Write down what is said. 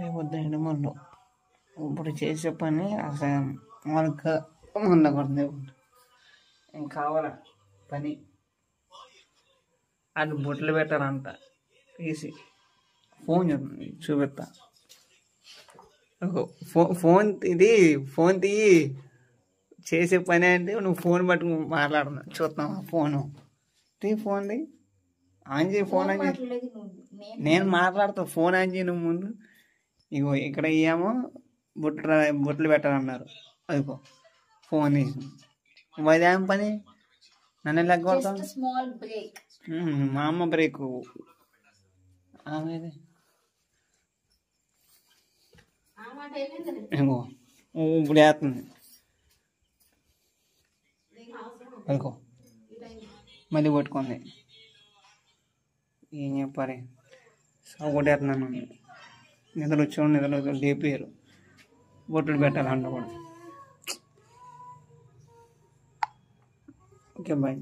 అయిపోద్ది మళ్ళీ ఇప్పుడు చేసే పని అసలు మనకు ఉండకూడదు. ఏం కావాలా పని అది బొట్లు పెట్టాలంట తీసి ఫోన్ చూపిస్తా. ఫోన్ తీయి చేసే పని అంటే నువ్వు ఫోన్ పట్టుకు మాట్లాడుతున్నావు చూస్తున్నావు. ఫోను ఫోన్ ఆన్ చేయి. ఫోన్ ఆన్ చేయి. నేను మాట్లాడుతా. ఫోన్ ఆన్ చేయి నువ్వు ముందు. ఇగో ఇక్కడ ఏమో బొట్లు పెట్టాలన్నారు. అదిగో ఫోన్ తీసి అదేం పని నన్ను లెక్క కొడతాను. మా అమ్మ బ్రేక్ ఆమెది. ఇగో ఇప్పుడు వేస్తుంది. అదిగో మళ్ళీ పట్టుకుంది. ఏం చెప్పాలి కొట్టేస్తున్నాను. నిద్ర వచ్చి లేపారు. బొట్టులు పెట్టాలంట కూడా. Okay bye.